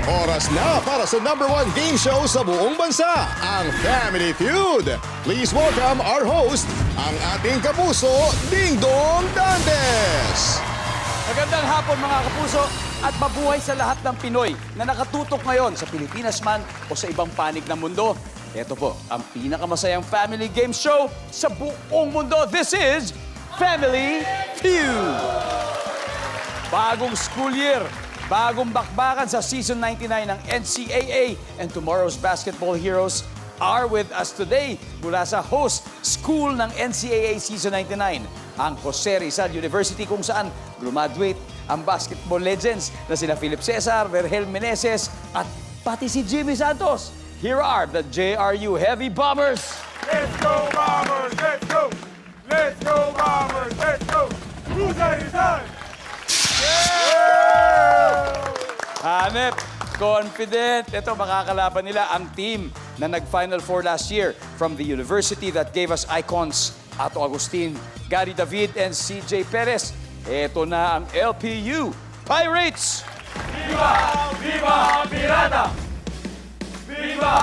Oras na para sa #1 game show sa buong bansa, ang Family Feud. Please welcome our host, ang ating kapuso, Ding Dong Dantes. Magandang hapon mga kapuso at mabuhay sa lahat ng Pinoy na nakatutok ngayon sa Pilipinas man o sa ibang panig ng mundo. Ito po ang pinakamasayang family game show sa buong mundo. This is Family Feud. Bagong school year, bagong bakbakan sa Season 99 ng NCAA, and tomorrow's basketball heroes are with us today mula sa host school ng NCAA Season 99, ang Jose Rizal University, kung saan graduate ang basketball legends na sina Philip Cesar, Vergel Meneses at pati si Jimmy Santos. Here are the JRU Heavy Bombers. Let's go, Bombers! Let's go! Let's go, Bombers! Let's go! Who's that? Hanep, confident. Ito, makakalaban nila ang team na nag-Final Four last year from the university that gave us icons, Ato Agustin, Gary David, and CJ Perez. Ito na ang LPU Pirates! Viva! Viva Pirata! Viva!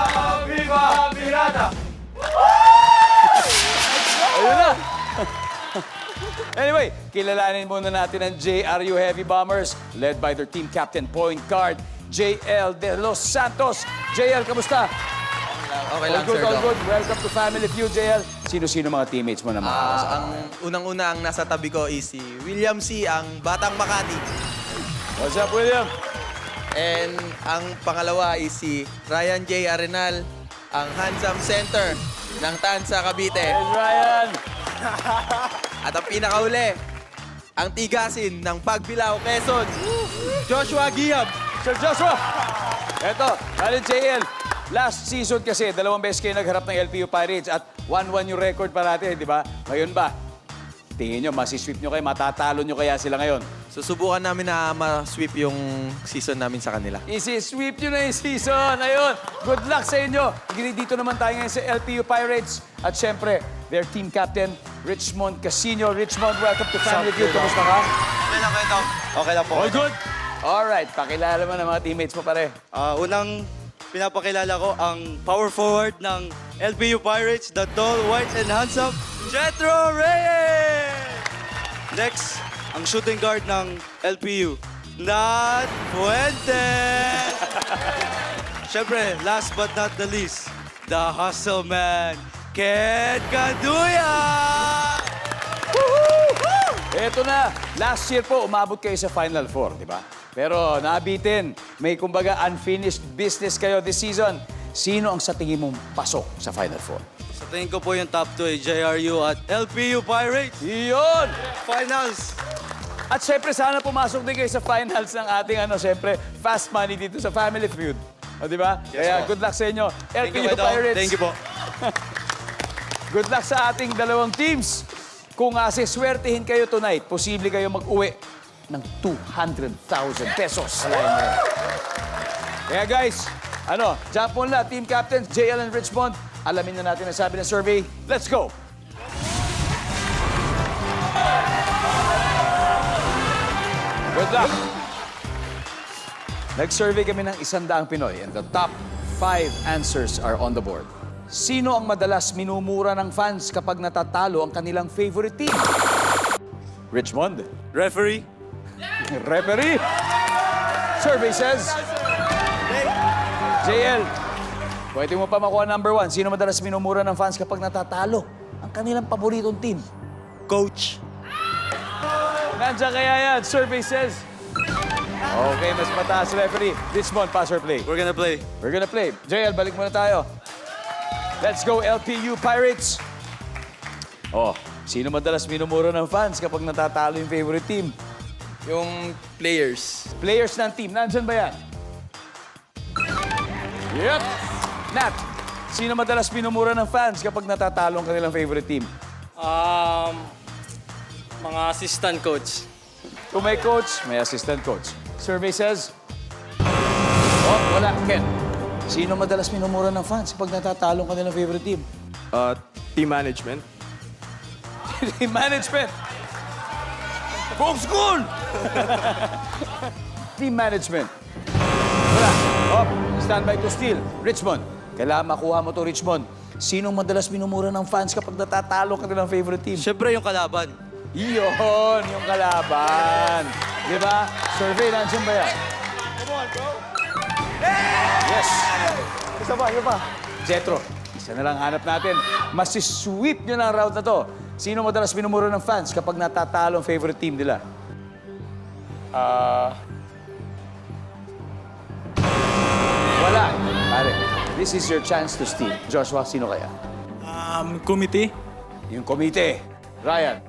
Viva Pirata! Ayun na! Anyway, kilalanin muna natin ang JRU Heavy Bombers led by their team captain point guard, JL De Los Santos. JL, kamusta? Okay lang, All good, Sir all Dom. good. Welcome to Family Feud, JL. Sino-sino mga teammates mo na mga kasama? Ang unang-una ang nasa tabi ko is si William C., ang Batang Makati. What's up, William? And ang pangalawa is si Ryan J. Arenal, ang handsome center ng Tansa, Cavite. Hey, Ryan! At ang pinakauli, ang tigasin ng Pagbilao, Quezon, Joshua Giab. Sir Joshua! Eto, galing JL. Last season kasi, 2 beses kayo nagharap ng LPU Pirates at 1-1 yung record parati, di ba? Ngayon ba? Tingin nyo, masisweep nyo kayo, matatalo nyo kaya sila ngayon. Susubukan namin na ma-sweep yung season namin sa kanila. Isi-sweep nyo na yung season. Ayun, good luck sa inyo. Dito naman tayo ngayon sa LPU Pirates. At syempre, their team captain, Richmond Casino. Richmond, welcome to Family Feud. Kamusta ka? Okay lang, Kwento. Okay lang po. All good? Alright, pakilala mo na mga teammates mo pare. Unang pinapakilala ko ang power forward ng LPU Pirates, the tall, white, and handsome Jetro Reyes! Next, ang shooting guard ng LPU, Nat Fuentes! Siyempre, last but not the least, the hustle man, Ken Caduya! Eto na, last year po, umabot kayo sa Final Four, di ba? Pero nabitin, may kumbaga unfinished business kayo this season. Sino ang sa tingin mong pasok sa Final Four? Sa tingin ko po yung top 2 ay JRU at LPU Pirates. Iyon! Finals! At syempre, sana pumasok din kayo sa finals ng ating, syempre, fast money dito sa Family Feud. O, di ba? Kaya good luck sa inyo. LPU Pirates. Thank you po. Good luck sa ating dalawang teams. Kung siswertehin kayo tonight, posible kayo mag-uwi ng 200,000 pesos. Kaya guys, jump on na, team captains, JL and Richmond. Alamin na natin ang sabi ng survey. Let's go! Good luck! Nag-survey kami ng 100 Pinoy and the top 5 answers are on the board. Sino ang madalas minumura ng fans kapag natatalo ang kanilang favorite team? Richmond. Referee? Referee. Survey says... JL, pwede mo pa makuha number 1. Sino madalas minumura ng fans kapag natatalo ang kanilang paboritong team? Coach. Nandiyan kaya yan. Survey says... Okay, mas mataas referee. Richmond, pass or play? We're gonna play. We're gonna play. JL, balik muna tayo. Let's go, LPU Pirates. Oh, sino madalas minumura ng fans kapag natatalo yung favorite team? Yung players. Players ng team. Nandyan ba yan? Yep. Nat, sino madalas minumura ng fans kapag natatalo ang kanilang favorite team? Mga assistant coach. Kung may coach, may assistant coach. Survey says... Oh, wala. Ken, sino madalas minumura ng fans kapag natatalo ang kanilang favorite team? Team management. Team management. Buong school! Team management. Wala. Standby to steal. Richmond, kailangan makuha mo to, Richmond. Sinong madalas minumura ng fans kapag natatalo ka ng favorite team? Siyempre yung kalaban. Iyon, yung kalaban. Di ba? Survey, nandiyan ba yan? Yes! Isa pa. Jetro, isa na lang hanap natin. Masisweep nyo na ang route na to. Sino madalas minumura ng fans kapag natatalo ang favorite team nila? Wala. Pare, this is your chance to steal. Joshua, sino kaya? Committee. Yung komite. Ryan?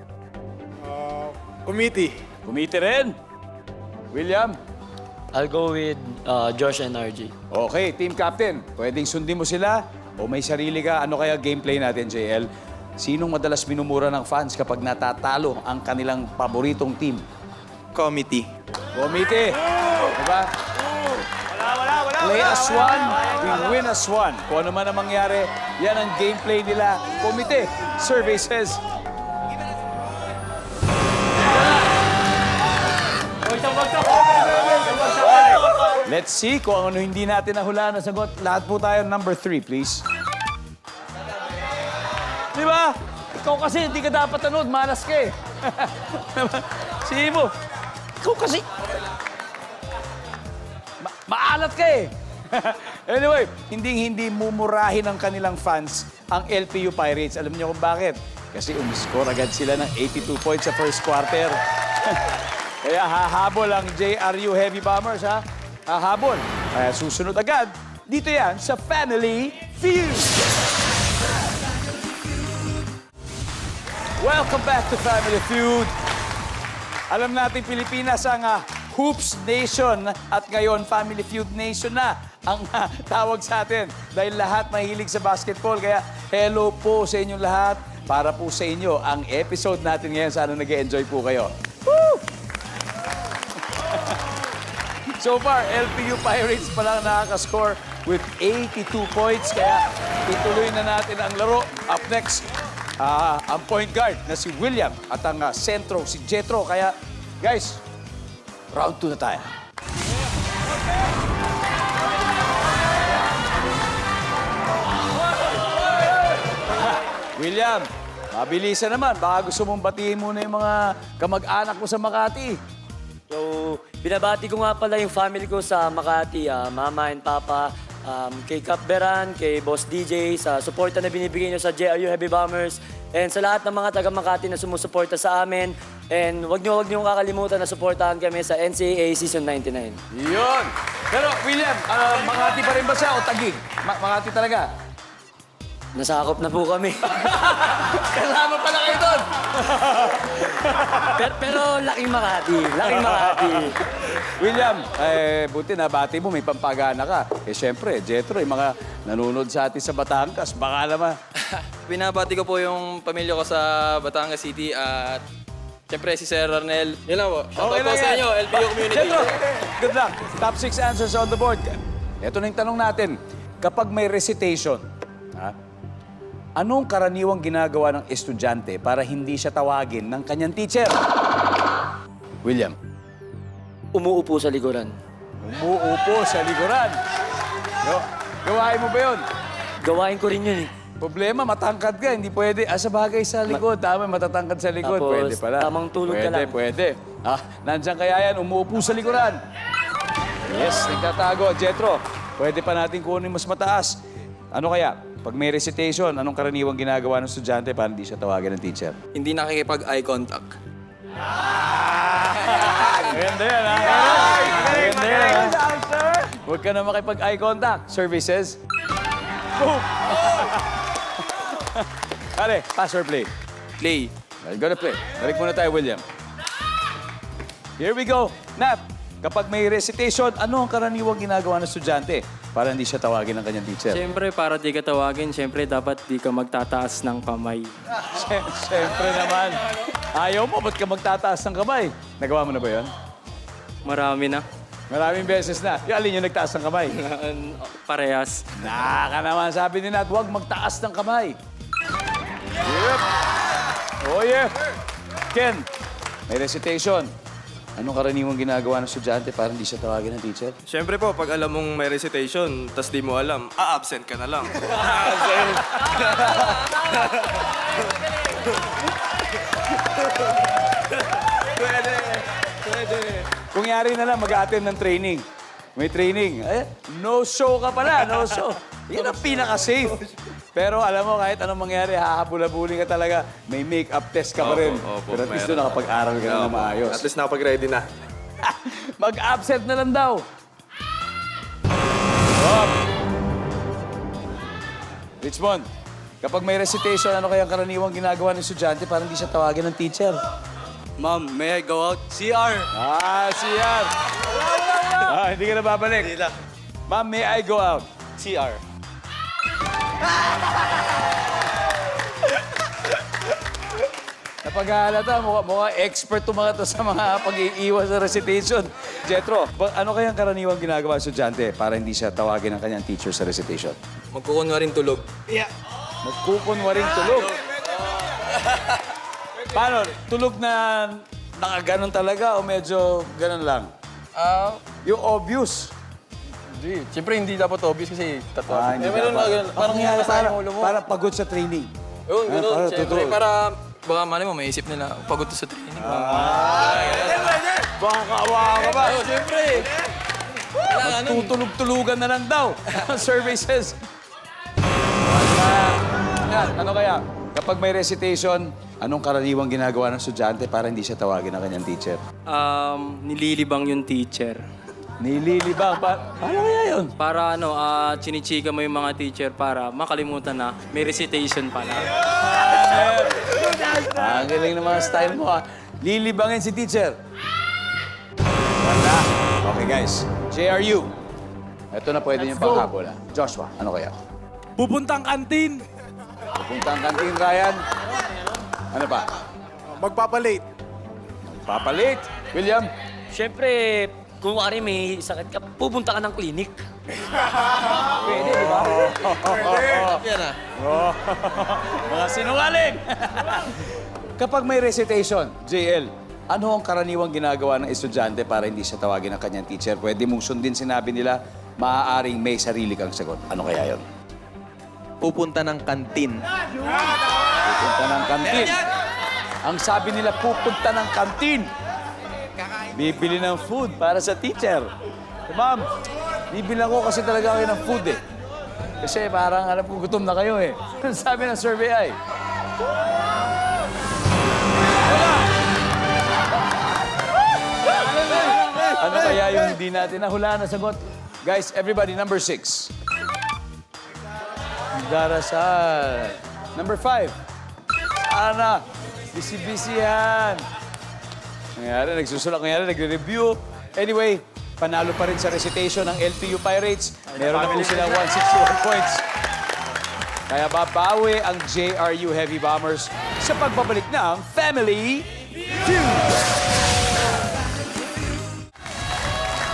Committee. Komite rin. William? I'll go with Josh and RG. Okay, team captain. Pwedeng sundin mo sila o may sarili ka. Ano kaya gameplay natin, JL? Sinong madalas minumura ng fans kapag natatalo ang kanilang paboritong team? Committee. Komite. Diba? Play as one, we win as one. Kung ano man ang mangyari, yan ang gameplay nila. Komite. Survey says... Let's see kung ano hindi natin nahulaan na sagot. Lahat po tayo, number 3, please. Di ba? Ikaw kasi, hindi ka dapat nanood. Malas ka eh. Sige mo. Ikaw kasi. Maalat ka eh. Anyway, hindi mumurahin ng kanilang fans ang LPU Pirates. Alam niyo kung bakit? Kasi umiscore agad sila ng 82 points sa first quarter. Kaya hahabol ang JRU Heavy Bombers, ha? Hahabol. Kaya susunod agad. Dito yan sa Family Feud. Welcome back to Family Feud. Alam natin Pilipinas ang Hoops Nation at ngayon Family Feud Nation na ang tawag sa atin dahil lahat mahilig sa basketball. Kaya hello po sa inyong lahat. Para po sa inyo ang episode natin ngayon. Sana nag-enjoy po kayo. Woo! So far, LPU Pirates pa lang nakaka-score with 82 points. Kaya ituloy na natin ang laro. Up next, ang point guard na si William at ang sentro si Jetro. Kaya, guys, round 2 na tayo. William, mabilisan naman. Baka gusto mong batiin muna yung mga kamag-anak mo sa Makati. So, binabati ko nga pala yung family ko sa Makati, mama and papa, kay Cap Beran, kay Boss DJ, sa suporta na binibigay nyo sa JRU Heavy Bombers, and sa lahat ng mga taga-Makati na sumusuporta sa amin. And wag nyo kakalimutan na suportahan kami sa NCAA Season 99. Yun! Pero, William, Makati pa rin ba siya o Taguig? Makati talaga? Nasakop na po kami. Kasama pala kayo doon! pero laking Makati, laking Makati. William, buti nabati mo, may pampagana ka. Eh, syempre, Jetro, yung mga nanonood sa atin sa Batangas, baka naman. Binabati ko po yung pamilya ko sa Batangas City at siyempre si Sir Arnel. Yun lang po. Shoutout po sa inyo, LPU community. Jetro, good luck. Top 6 answers on the board. Ito na yung tanong natin. Kapag may recitation, anong karaniwang ginagawa ng estudyante para hindi siya tawagin ng kanyang teacher? William. Umuupo sa likuran. Umuupo sa likuran. Gawain mo ba yun? Gawain ko rin yun eh. Problema, matangkad ka. Hindi pwede. Sa bagay sa likod. Tama, matatangkad sa likod. Tapos, Pwede pala. tamang tulog ka lang. Pwede. Nandiyan kaya yan, umuupo sa likuran. Yes, nagtatago. Jetro, pwede pa natin kunin mas mataas. Ano kaya? Pag may recitation, anong karaniwang ginagawa ng estudyante para hindi siya tawagin ng teacher? Hindi nakikipag-eye contact. Maganda yan, ha? Maganda yan, ha? Huwag ka na makipag-eye contact. Services. Boom! Pare, pass or play? Play. Well, gonna play. Balik muna tayo, William. Here we go. Nat, kapag may recitation, ano ang karaniwang ginagawa ng estudyante para hindi siya tawagin ng kanyang teacher? Siyempre, para di ka tawagin, siyempre dapat di ka magtataas ng kamay. Siyempre naman. Ayaw mo, ba't ka magtataas ng kamay? Nagawa mo na ba yun? Marami na. Maraming beses na. Yung alin yung nagtaas ng kamay? Parehas. Naka naman, sabi ni Nat, huwag magtaas ng kamay. Yep. Oh, yeah. Ken, may recitation. Anong karaniwang ginagawa ng estudyante para hindi siya tawagin ng teacher? Siyempre po, pag alam mong may recitation, tas di mo alam, a-absent ka na lang. Kung yari na lang, mag-attend ng training. May training. No show ka pala, no show. Yan ang pinaka-safe. Pero alam mo, kahit anong mangyari, hahabula-buling ka talaga. May make-up test ka pa rin. Opo, Pero at least meron. doon nakapag-aral ka na maayos. At least nakapag-ready na. Mag-absent na lang daw. Stop. Richmond, kapag may recitation, ano kayang karaniwang ginagawa ng estudyante para hindi siya tawagin ng teacher? Ma'am, may I go out? CR! CR. Hindi ka na babalik. Hindi na. Ma'am, may I go out? CR. Napaghalata, mukha expert to mga to sa mga pag-iiwas sa recitation. Jetro, ano kayang karaniwang ginagawa ng estudyante para hindi siya tawagin ng kanyang teacher sa recitation? Magkukunwaring tulog. Magkukunwaring tulog. Paano? Tulog na nakaganon talaga o medyo ganon lang? Yung obvious. Hindi. Siyempre, hindi dapat obvious kasi tatawag. Hindi meron dapat. na ganun. Parang Parang, parang pagod sa training. Yun, ganun. Para Siyempre, totoo. para baka mali mo, may isip nila, pagod to sa training. Baka kaawa ka ba? Siyempre. Tutulog-tulugan na lang daw. Survey says. Ano kaya? Kapag may recitation, anong karaniwang ginagawa ng estudyante para hindi siya tawagin ng kanyang teacher? Nililibang yung teacher. Nililibang. Paano kaya yun? Para chinichika mo yung mga teacher para makalimutan na may recitation pala. Ang galing ng mga style mo, ha? Lilibangin si teacher. Wala. Okay, guys. JRU. Ito na pwede yung panghabol, ha? Joshua, ano kaya? Pupuntang kantin. Pupunta ang kantin, Ryan. Ano pa? Magpapalate. Papalit. William? Siyempre, kung wari may sakit ka, pupunta ka ng klinik. Pwede, di ba? Yan ah. Mga sinungaling! Kapag may recitation, JL, ano ang karaniwang ginagawa ng estudyante para hindi siya tawagin ng kanyang teacher? Pwede mong sundin sinabi nila, maaaring may sarili kang sagot. Ano kaya yon? Pupunta ng kantin. Pupunta ng kantin. Ang sabi nila, pupunta ng kantin. Bibili ng food para sa teacher. Ma'am, bibilang ko kasi talaga kayo ng food eh. Kasi parang alam ko gutom na kayo eh. Sabi ng survey ay. Ano kaya yung hindi natin nahulaan na sagot? Guys, everybody, number 6. Darasal. Number 5. Sana. Busy-busy yan. Nangyari, nagsusulak. Nangyari, nagre-review. Anyway, panalo pa rin sa recitation ng LPU Pirates. Meron na po silang 161 points. Kaya babawi ang JRU Heavy Bombers sa pagbabalik ng Family Feud.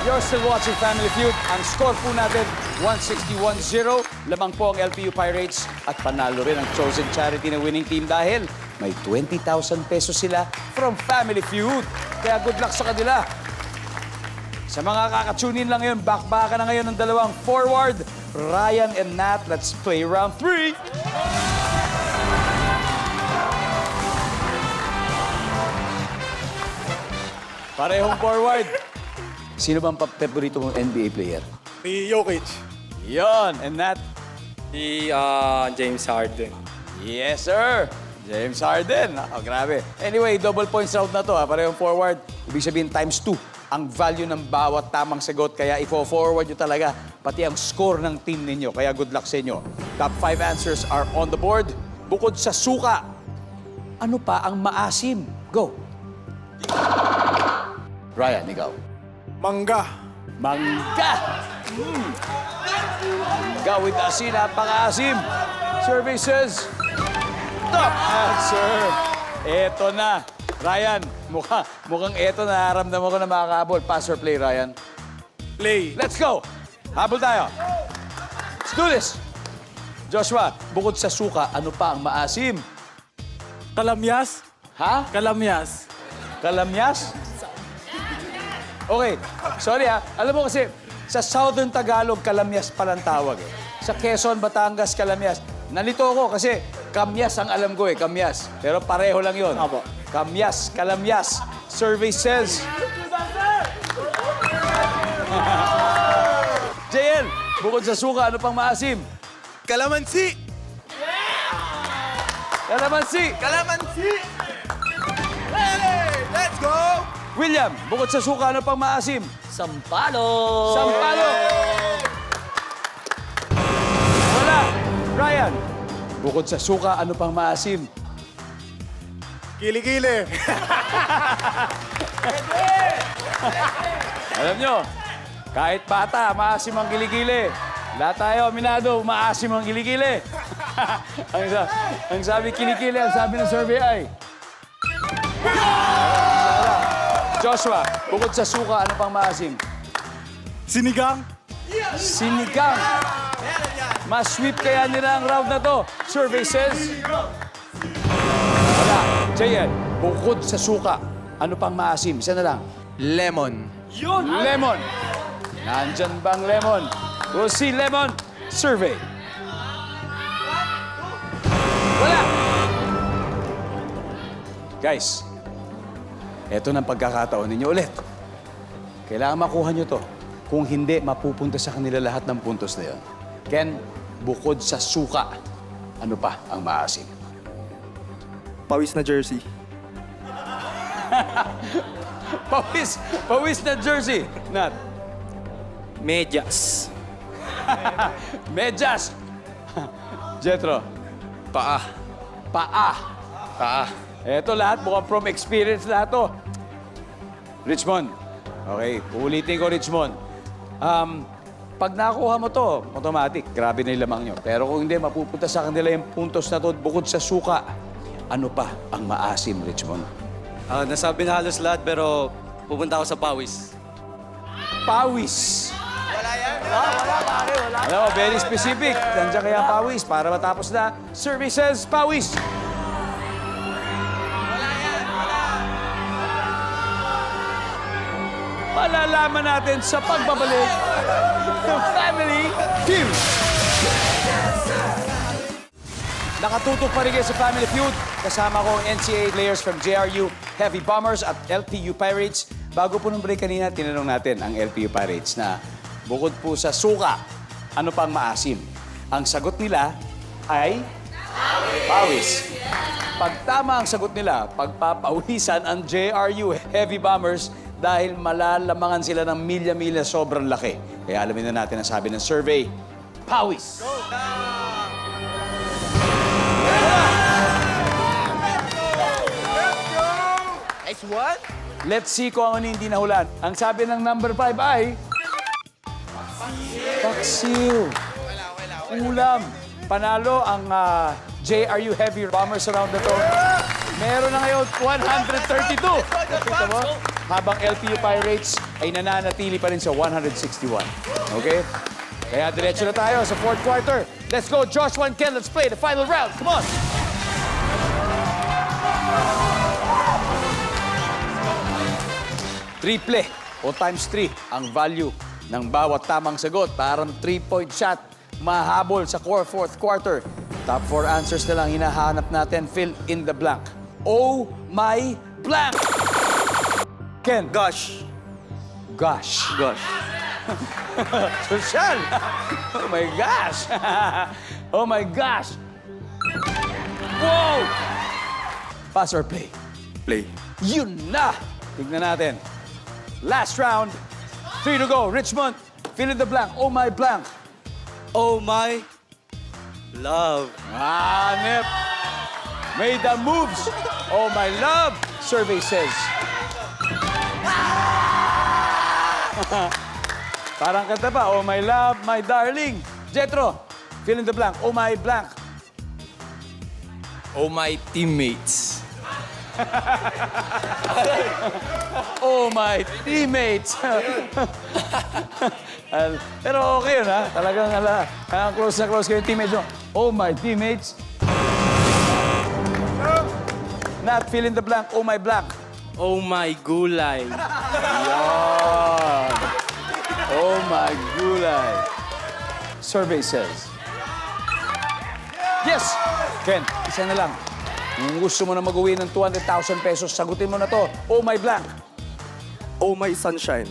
You're still watching Family Feud. Ang score po natin, 161-0. Lamang po ang LPU Pirates at panalo rin ang chosen charity ng winning team dahil may 20,000 pesos sila from Family Feud. Kaya good luck sa kanila. Sa mga kakatunin lang ngayon, bakbaka na ngayon ng dalawang forward, Ryan and Nat. Let's play round 3. Parehong forward. Sino bang paborito mong NBA player? Si Jokic. Yon, and Nat. Si James Harden. Yes, sir. James Harden. Oh, grabe. Anyway, double points round na to. Parehong forward. Ibig sabihin, times 2 ang value ng bawat tamang sagot. Kaya ifo-forward nyo talaga pati ang score ng team ninyo. Kaya good luck sa inyo. Top 5 answers are on the board. Bukod sa suka, ano pa ang maasim? Go. Ryan, ikaw. Mangga. Mangga. Mangga with asin, napaka-asim. Survey says, top answer. Eto na. Ryan, mukhang eto na. Naramdaman ko na makakabol. Pass or play, Ryan? Play. Let's go. Habol tayo. Let's do this. Joshua, bukod sa suka, ano pa ang maasim? Kalamyas. Ha? Kalamyas. Kalamyas? Okay, sorry ha. Alam mo kasi, sa Southern Tagalog, kalamyas palang tawag eh. Sa Quezon, Batangas, kalamyas. Nalito ako kasi kamyas ang alam ko eh, kamyas. Pero pareho lang yun. Apo. Kamyas, kalamyas. Survey says... JL, bukod sa suka, ano pang maasim? Kalamansi! Kalamansi. Kalamansi! Hey! Let's go! William, bukod sa suka, ano pang maasim? Sampalo! Sampalo. Wala. Ryan, bukod sa suka, ano pang maasim? Kilikili. Alam nyo, kahit bata, maasim ang kilikili. Lahat tayo, minado, maasim ang kilikili. ang sabi kilikili, ang sabi ng survey ay... Joshua, bukod sa suka, ano pang maasim? Sinigang. Sinigang. Mas-sweep kaya nila ang round na to. Survey says... Wala. JL, bukod sa suka, ano pang maasim? Isa na lang. Lemon. Lemon. Nandyan bang lemon? We'll see lemon. Survey. Wala. Guys, eto ng pagkakataon ninyo ulit. Kailangan makuha nyo to. Kung hindi, mapupunta sa kanila lahat ng puntos na yun. Ken, bukod sa suka, ano pa ang maasim? Pawis na jersey. Pawis na jersey. Nat. Medyas. Medyas. Jetro. Paa. Paa. Paa. Eto lahat, mukhang from experience lahat to. Richmond. Okay, uulitin ko, Richmond. Pag nakuha mo to, automatic, grabe na yung lamang nyo. Pero kung hindi, mapupunta sa kanila yung puntos na to bukod sa suka. Ano pa ang maasim, Richmond? Nasabi na halos lahat pero pupunta ako sa pawis. Pawis. Wala. Alam mo, very specific. Nandiyan kaya pawis para matapos na. Survey says pawis. Malalaman natin sa pagbabalik ng Family Feud. Nakatutok pa rin kayo sa Family Feud. Kasama ko ang NCAA players from JRU Heavy Bombers at LPU Pirates. Bago po nung break kanina, tinanong natin ang LPU Pirates na bukod po sa suka, ano pang maasim? Ang sagot nila ay pawis. Pag tama ang sagot nila, pagpapawisan ang JRU Heavy Bombers dahil malalamangan sila ng milya-milya sobrang laki. Kaya alamin na natin ang sabi ng survey, pawis. Nice one. Let's see kung ano hindi nahulan. Ang sabi ng number 5 ay... Paksiw. Ulam. Panalo ang JRU Heavy Bombers around the to. Meron na ngayon 132. Nakita mo? Habang LPU Pirates ay nananatili pa rin sa 161. Okay? Kaya diretso na tayo sa fourth quarter. Let's go, Joshua and Ken. Let's play the final round. Come on! Triple o times 3 ang value ng bawat tamang sagot. Parang 3-point shot mahabol sa fourth quarter. Top 4 answers na lang hinahanap natin. Fill in the blank. Oh my blank! Ken. Gosh. Gosh. Gosh. Social. Oh my gosh. Oh my gosh. Whoa! Pass or play? Play. Yun na! Tignan natin. Last round. 3 to go. Richmond, fill in the blank. Oh my blank. Oh my love. Nip. Made the moves. Oh my love. Survey says. Parang kanta pa. Oh my love, my darling. Jetro, fill in the blank. Oh my blank. Oh, my teammates. Oh my teammates. Pero okay yun ha. Talagang close na close kayo yung teammates mo. Oh my teammates. Not fill in the blank. Oh my blank. Oh, my gulay. Yan. Oh my gulay. Survey says. Yes! Ken, isa na lang. Kung gusto mo na mag-uwi ng 200,000 pesos, sagutin mo na to. Oh my blank. Oh my sunshine.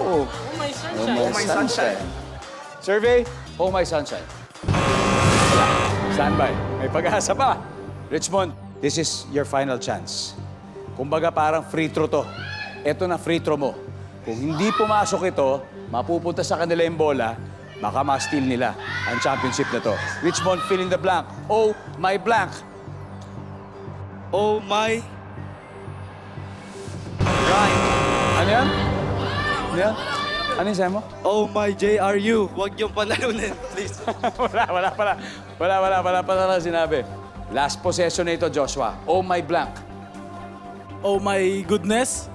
Oh my sunshine. Survey, oh my sunshine. Standby. May pag-asa pa. Richmond, this is your final chance. Kumbaga parang free throw to. Ito na free throw mo. Kung hindi pumasok ito, mapupunta sa kanila yung bola, baka ma-steal nila ang championship na to. Richmond, fill in the blank. Oh my blank. Oh my Ano yan? Ano yan? Ano yung sabi mo? Oh my JRU. Huwag yung panalunin, please. Wala pala sinabi. Last possession na ito, Joshua. Oh my blank. Oh my goodness.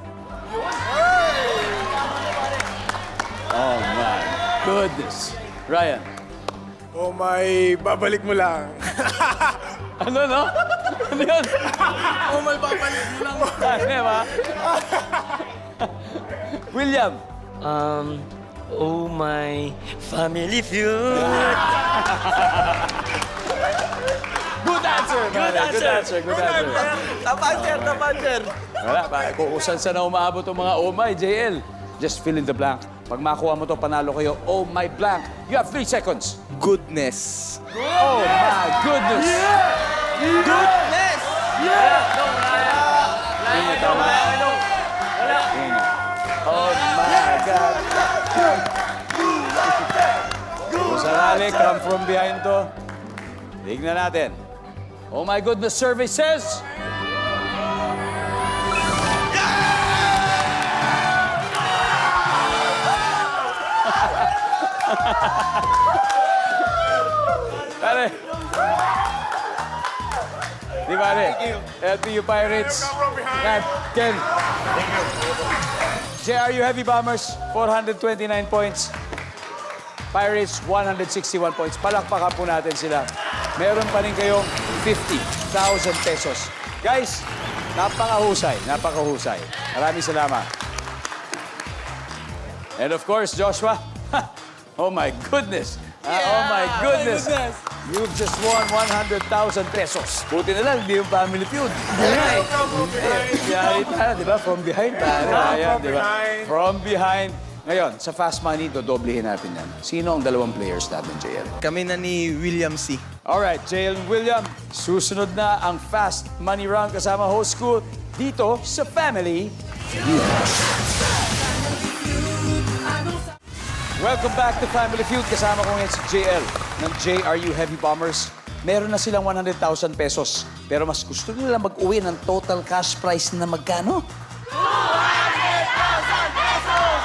Oh my goodness. Ryan. Oh my, babalik mo lang. Ano, no? Ano yun? Oh my, babalik mo lang. Ano ba? William. Oh my family feud. Good answer. Good answer. Tapan, sir. Wala pa. Kung saan na umaabot ang mga oh my, JL. Just fill in the blank. Pag makuha mo to, panalo kayo. Oh my blank. You have 3 seconds. Goodness. Oh my goodness. Goodness! Oh my God. Kung sakali, come from behind to. Tignan natin. Oh my goodness, survey says... Pare. Di pare. LPU Pirates. Nat, Ken. JRU Heavy Bombers, 429 points. Pirates, 161 points. Palakpakan po natin sila. Meron pa rin kayong 50,000 pesos. Guys, napakahusay. Maraming salamat. And of course, Joshua, oh my goodness. Oh my goodness. You've just won 100,000 pesos. Buti na lang, hindi yung family feud. Yari tayo, di ba? From behind tayo. Ayan, di ba? From behind. Ngayon, sa fast money, dodoblehin natin yan. Sino ang dalawang players natin, JL? Kami na ni William C. Alright, JL and William, susunod na ang fast money round kasama host school dito sa Family Feud. Welcome back to Family Feud. Kasama ko ngayon si JL ng JRU Heavy Bombers. Meron na silang 100,000 pesos. Pero mas gusto nila mag-uwi ng total cash prize na magkano? 200,000 pesos!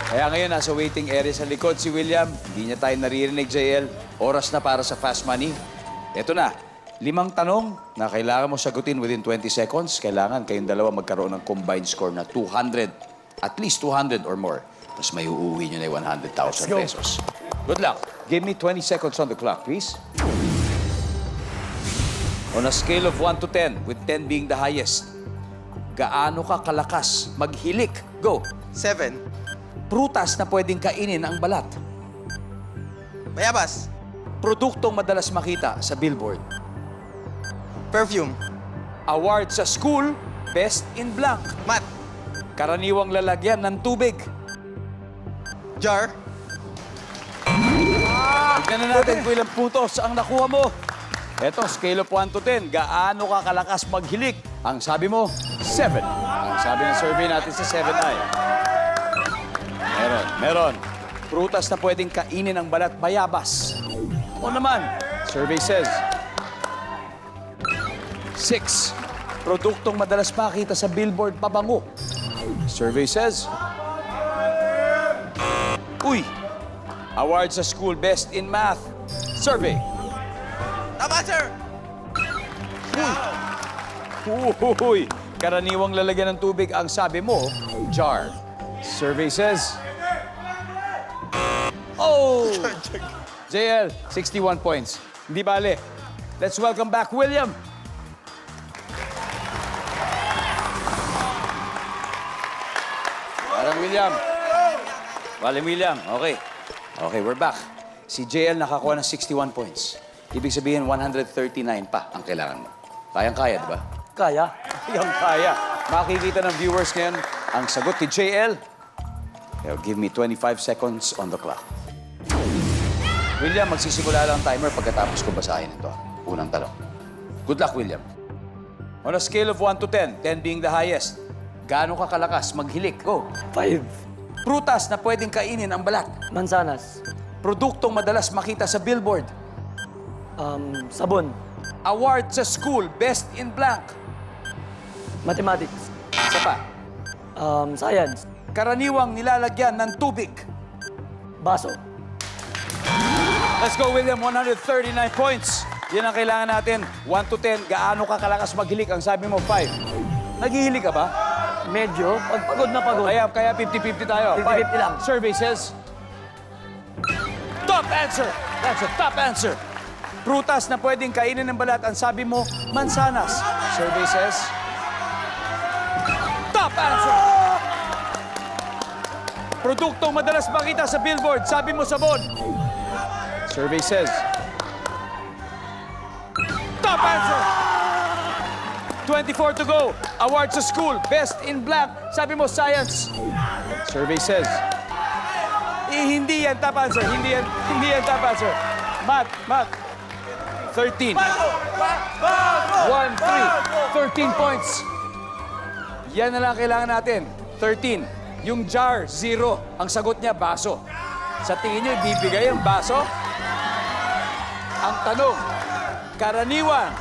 Kaya ngayon, nasa waiting area sa likod si William. Hindi niya tayo naririnig, JL. Oras na para sa fast money. Ito na, 5 tanong na kailangan mo sagutin within 20 seconds. Kailangan kayong dalawa magkaroon ng combined score na 200. At least 200 or more. Tapos may uuwi nyo na yung 100,000 pesos. Good luck. Give me 20 seconds on the clock, please. On a scale of 1 to 10, with 10 being the highest, gaano ka kalakas maghilik? Go. 7. Prutas na pwedeng kainin ang balat. Bayabas. Produktong madalas makita sa billboard. Perfume. Award sa school, best in blank. Mat. Karaniwang lalagyan ng tubig. Jar. Tignan na natin kung ilang puntos ang nakuha mo. Eto, scale of 1 to 10. Gaano ka kalakas maghilik? Ang sabi mo, 7. Ang sabi ng survey natin sa 7 ay... Meron. Prutas na pwedeng kainin ang balat, bayabas. O naman, survey says... 6. Produktong madalas makita sa billboard, pabango. Survey says... Uy! Award sa school, best in math. Survey. Tama, sir. Uy! Karaniwang lalagyan ng tubig ang sabi mo, jar. Survey says... Oh! JL, 61 points. Hindi bale. Let's welcome back William. William. William, okay. Okay, we're back. Si JL nakakuha ng 61 points. Ibig sabihin, 139 pa ang kailangan mo. Kayang-kaya, di ba? Kaya. Kayang-kaya. Makikita ng viewers ngayon ang sagot ni JL. Give me 25 seconds on the clock. William, magsisimula lang ang timer pagkatapos ko basahin ito. Unang tanong. Good luck, William. On a scale of 1 to 10, 10 being the highest, gaano ka kalakas maghilik? Go. 5. Prutas na pwedeng kainin ang balat. Mansanas. Produktong madalas makita sa billboard. Sabon. Award sa school, best in blank. Mathematics. Isa pa. Science. Karaniwang nilalagyan ng tubig. Baso. Let's go, William. 139 points. Yan ang kailangan natin. 1 to 10, gaano ka kalakas maghilik? Ang sabi mo, 5. Naghihilik ka ba? Medyo. Pag pagod na pagod. Kaya 50-50 tayo. 50-50 lang. Survey says... Top answer! That's a top answer. Prutas na pwedeng kainin ng balat. Ang sabi mo, mansanas. Survey says... Top answer! Produktong madalas makita sa billboard. Sabi mo, sabon. Survey says... Top answer! 24 to go. Award sa school. Best in blank. Sabi mo, science. Survey says... hindi yan top answer. Hindi yan top answer. Math. 13. 1, 3. 13 points. Yan na lang kailangan natin. 13. Yung jar, 0. Ang sagot niya, baso. Sa tingin niyo, bibigay ang baso? Ang tanong, karaniwan,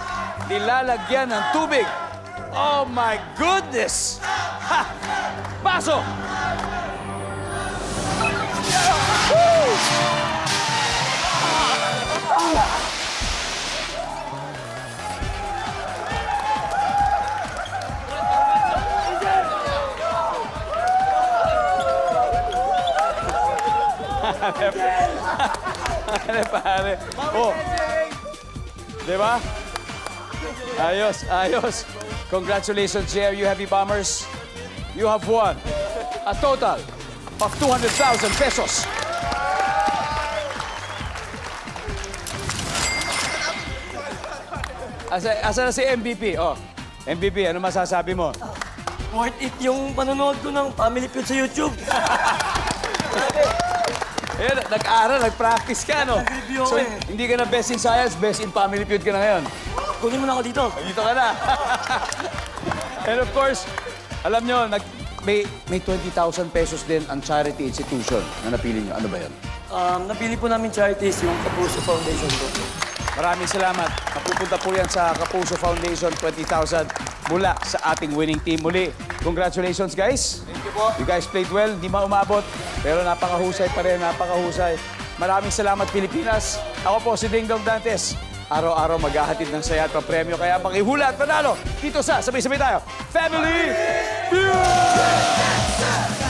nilalagyan ng tubig. Oh my goodness! Ha! Baso! Woo! Pare. Oh. Diba? Ayos. Congratulations, JRU Heavy Bombers. You have won a total of 200,000 pesos. Asa na si MVP? Oh, MVP, ano masasabi mo? Worth it yung panonood ko ng Family Feud sa YouTube. Eh, nag-aral, nag-practice ka, no? Nag-review So, ako eh. hindi ka na best in science, best in family feud ka na ngayon. Kunin mo na ako dito. Dito ka na. And of course, alam nyo, may 20,000 pesos din ang charity institution na napili nyo. Ano ba yun? Napili po namin charities yung Kapuso Foundation ko. Maraming salamat. Napupunta po yan sa Kapuso Foundation, 20,000 mula sa ating winning team. Muli, congratulations, guys. Thank you po. You guys played well, hindi umabot, pero napakahusay pa rin, napakahusay. Maraming salamat, Pilipinas. Ako po si Ding Dong Dantes. Araw-araw maghahatid ng saya at papremyo, kaya makihula at panalo dito sa, sabay-sabay tayo, Family Feud!